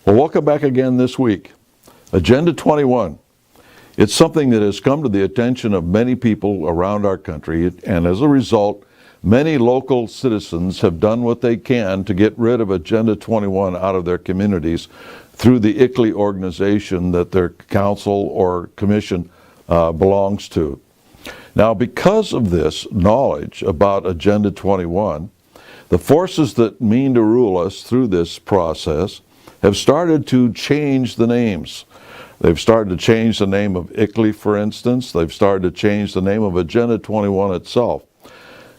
Well, welcome back again this week. Agenda 21. It's something that has come to the attention of many people around our country, and as a result, many local citizens have done what they can to get rid of Agenda 21 out of their communities through the ICLEI organization that their council or commission belongs to. Now, because of this knowledge about Agenda 21, the forces that mean to rule us through this process have started to change the names. They've started to change the name of ICLEI, for instance. They've started to change the name of Agenda 21 itself.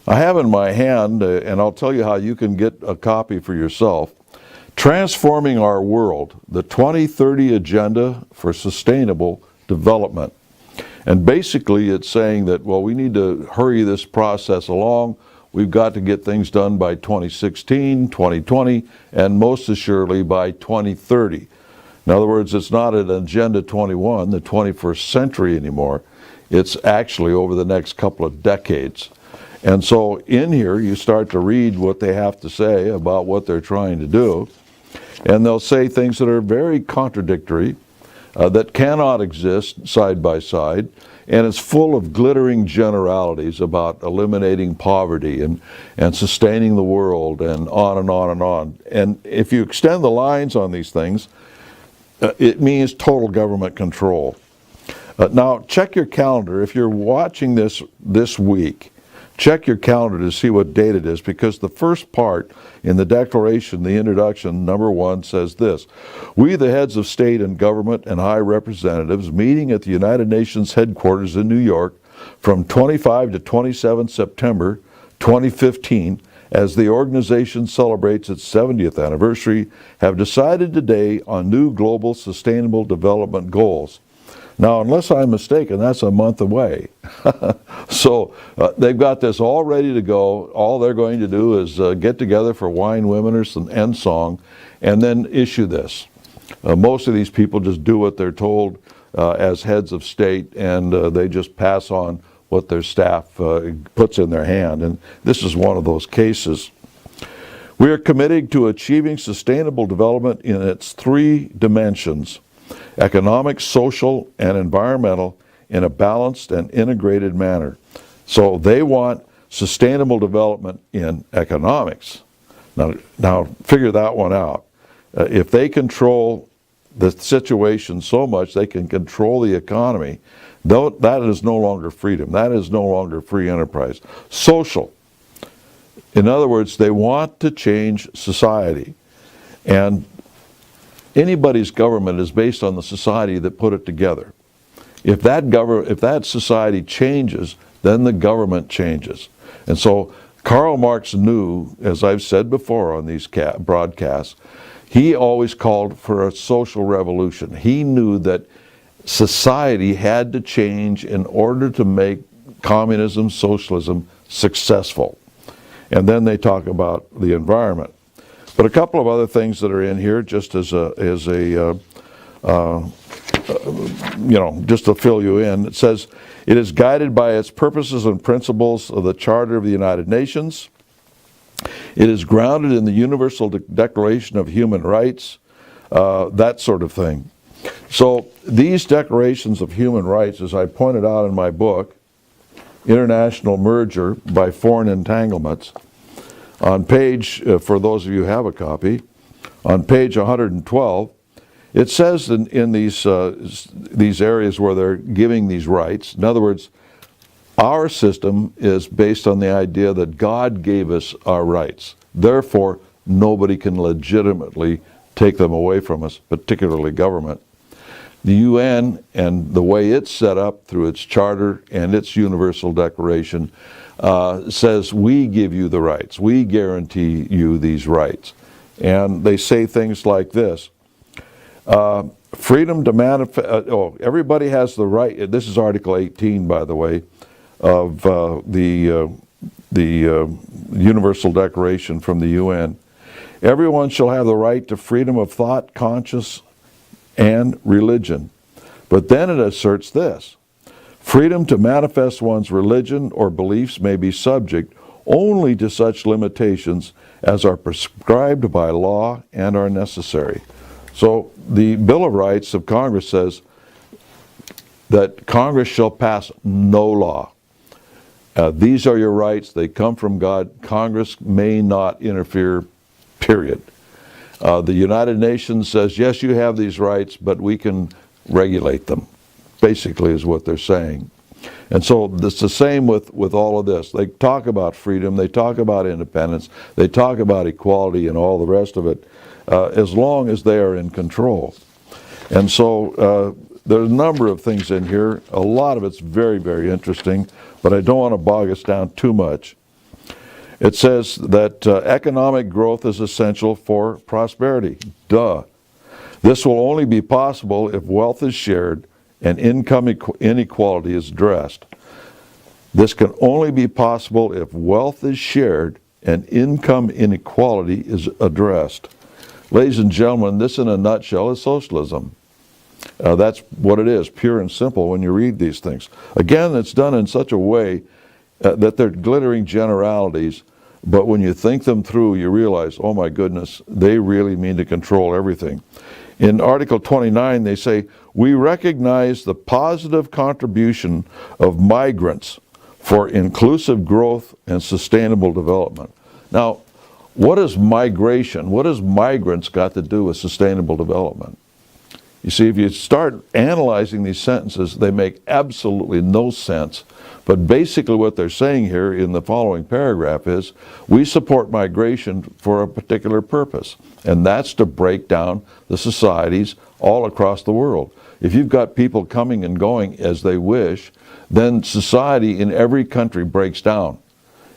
I have in my hand, and I'll tell you how you can get a copy for yourself, Transforming Our World, the 2030 Agenda for Sustainable Development. And basically it's saying that, well, we need to hurry this process along. We've got to get things done by 2016, 2020, and most assuredly by 2030. In other words, it's not an Agenda 21, the 21st century anymore. It's actually over the next couple of decades. And so in here, you start to read what they have to say about what they're trying to do. And they'll say things that are very contradictory, that cannot exist side by side. And it's full of glittering generalities about eliminating poverty and sustaining the world and on and on and on. And if you extend the lines on these things, it means total government control. Now, check your calendar. If you're watching this week, check your calendar to see what date it is, because the first part in the declaration, the introduction, number 1, says this: "We, the heads of state and government and high representatives, meeting at the United Nations headquarters in New York from 25 to 27 September 2015, as the organization celebrates its 70th anniversary, have decided today on new global sustainable development goals." Now, unless I'm mistaken, that's a month away. So they've got this all ready to go. All they're going to do is get together for wine, womeners, and end song, and then issue this. Most of these people just do what they're told as heads of state, and they just pass on what their staff puts in their hand. And this is one of those cases. We are committed to achieving sustainable development in its 3 dimensions: economic, social, and environmental, in a balanced and integrated manner. So they want sustainable development in economics. Now figure that one out. If they control the situation so much they can control the economy, that is no longer freedom. That is no longer free enterprise. Social. In other words, they want to change society. And anybody's government is based on the society that put it together. If that society changes, then the government changes. And so Karl Marx knew, as I've said before on these broadcasts, he always called for a social revolution. He knew that society had to change in order to make communism, socialism successful. And then they talk about the environment. But a couple of other things that are in here, just as a just to fill you in. It says, it is guided by its purposes and principles of the Charter of the United Nations. It is grounded in the Universal Declaration of Human Rights, that sort of thing. So these declarations of human rights, as I pointed out in my book, International Merger by Foreign Entanglements, on page, for those of you who have a copy, on page 112, it says in these areas where they're giving these rights, in other words, our system is based on the idea that God gave us our rights. Therefore, nobody can legitimately take them away from us, particularly government. The UN and the way it's set up through its charter and its Universal Declaration says we give you the rights. We guarantee you these rights. And they say things like this. Freedom to manifest, everybody has the right, this is Article 18, by the way, of the Universal Declaration from the UN. Everyone shall have the right to freedom of thought, conscience, and religion. But then it asserts this: freedom to manifest one's religion or beliefs may be subject only to such limitations as are prescribed by law and are necessary. So the Bill of Rights of Congress says that Congress shall pass no law. These are your rights. They come from God. Congress may not interfere, period. The United Nations says, yes, you have these rights, but we can regulate them, basically is what they're saying. And so it's the same with all of this. They talk about freedom, they talk about independence, they talk about equality and all the rest of it, as long as they are in control. And so there's a number of things in here. A lot of it's very, very interesting, but I don't want to bog us down too much. It says that economic growth is essential for prosperity. Duh. This will only be possible if wealth is shared and income inequality is addressed. This can only be possible if wealth is shared and income inequality is addressed. Ladies and gentlemen, this in a nutshell is socialism. That's what it is, pure and simple when you read these things. Again, it's done in such a way that they're glittering generalities, but when you think them through, you realize, oh my goodness, they really mean to control everything. In Article 29, they say, we recognize the positive contribution of migrants for inclusive growth and sustainable development. Now, what is migration? What has migrants got to do with sustainable development? You see, if you start analyzing these sentences, they make absolutely no sense. But basically what they're saying here in the following paragraph is, we support migration for a particular purpose, and that's to break down the societies all across the world. If you've got people coming and going as they wish, then society in every country breaks down,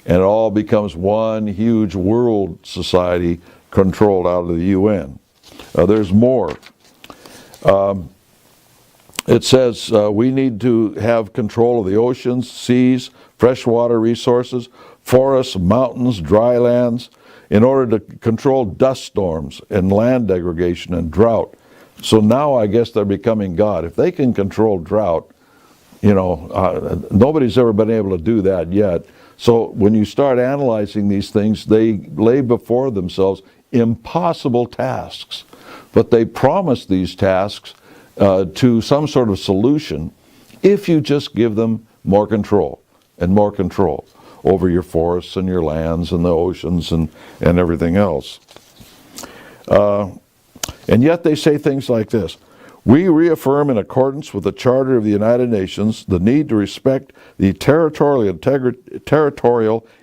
and it all becomes one huge world society controlled out of the UN. There's more. It says we need to have control of the oceans, seas, freshwater resources, forests, mountains, dry lands, in order to control dust storms and land degradation and drought. So now I guess they're becoming God. If they can control drought, you know, nobody's ever been able to do that yet. So when you start analyzing these things, they lay before themselves impossible tasks. But they promise these tasks to some sort of solution if you just give them more control and more control over your forests and your lands and the oceans and everything else. And yet they say things like this: we reaffirm, in accordance with the Charter of the United Nations, the need to respect the territorial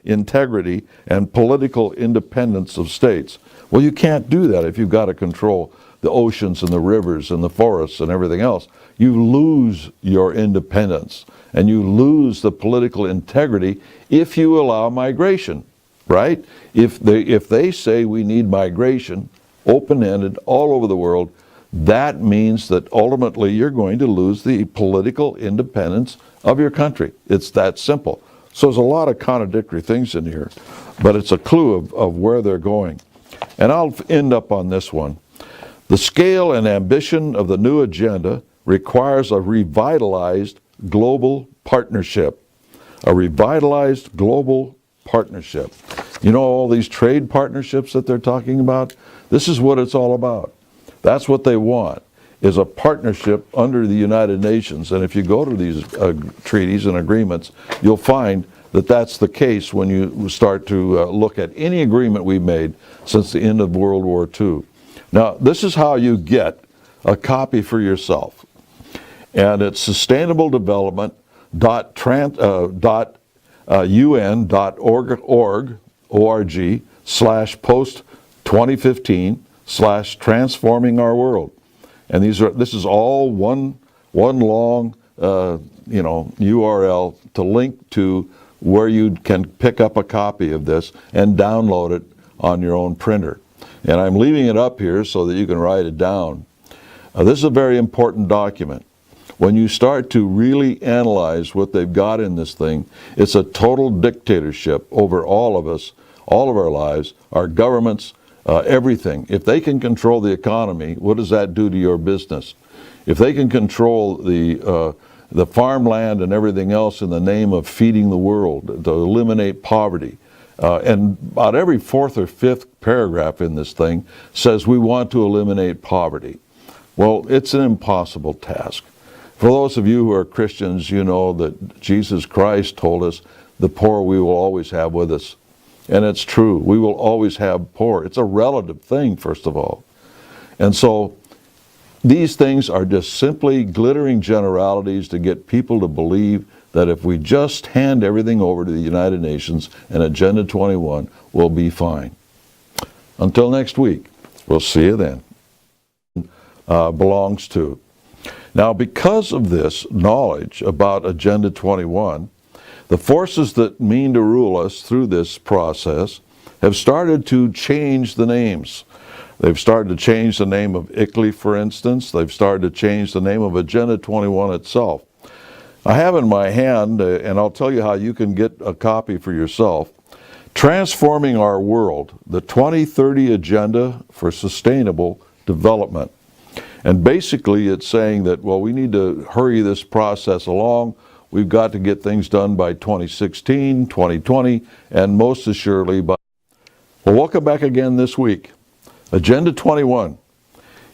integrity and political independence of states. Well, you can't do that if you've got to control the oceans and the rivers and the forests and everything else. You lose your independence and you lose the political integrity if you allow migration, right? If they say we need migration, open-ended, all over the world, that means that ultimately you're going to lose the political independence of your country. It's that simple. So there's a lot of contradictory things in here, but it's a clue of where they're going. And I'll end up on this one. The scale and ambition of the new agenda requires a revitalized global partnership. A revitalized global partnership. You know all these trade partnerships that they're talking about? This is what it's all about. That's what they want, is a partnership under the United Nations. And if you go to these treaties and agreements, you'll find that that's the case when you start to look at any agreement we've made since the end of World War II. Now, this is how you get a copy for yourself. And it's sustainabledevelopment.un.org/post-2015/transforming our world. And this is all one long URL to link to where you can pick up a copy of this and download it on your own printer. And I'm leaving it up here so that you can write it down. This is a very important document. When you start to really analyze what they've got in this thing, it's a total dictatorship over all of us, all of our lives, our governments, everything. If they can control the economy, what does that do to your business? If they can control the farmland and everything else in the name of feeding the world, to eliminate poverty, And about every fourth or fifth paragraph in this thing says we want to eliminate poverty. Well, it's an impossible task. For those of you who are Christians, you know that Jesus Christ told us the poor we will always have with us. And it's true. We will always have poor. It's a relative thing, first of all. And so these things are just simply glittering generalities to get people to believe that if we just hand everything over to the United Nations and Agenda 21, we'll be fine. Until next week, we'll see you then. Belongs to. Now, because of this knowledge about Agenda 21, the forces that mean to rule us through this process have started to change the names. They've started to change the name of ICLEI, for instance. They've started to change the name of Agenda 21 itself. I have in my hand, and I'll tell you how you can get a copy for yourself, Transforming Our World, the 2030 Agenda for Sustainable Development. And basically it's saying that, well, we need to hurry this process along. We've got to get things done by 2016, 2020, and most assuredly by... Well, welcome back again this week. Agenda 21.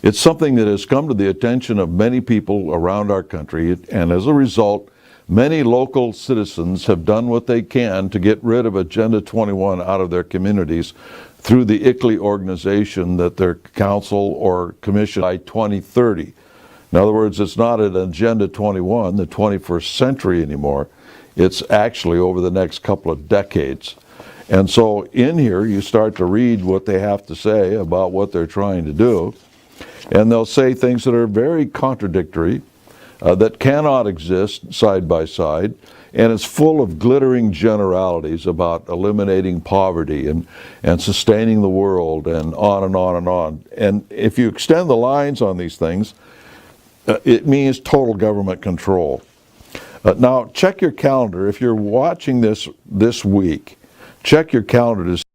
It's something that has come to the attention of many people around our country, and as a result, many local citizens have done what they can to get rid of Agenda 21 out of their communities through the ICLEI organization that their council or commission by 2030. In other words, it's not an Agenda 21, the 21st century anymore. It's actually over the next couple of decades. And so in here, you start to read what they have to say about what they're trying to do. And they'll say things that are very contradictory, that cannot exist side by side. And it's full of glittering generalities about eliminating poverty and sustaining the world and on and on and on. And if you extend the lines on these things, it means total government control. Now, check your calendar. If you're watching this week, check your calendar to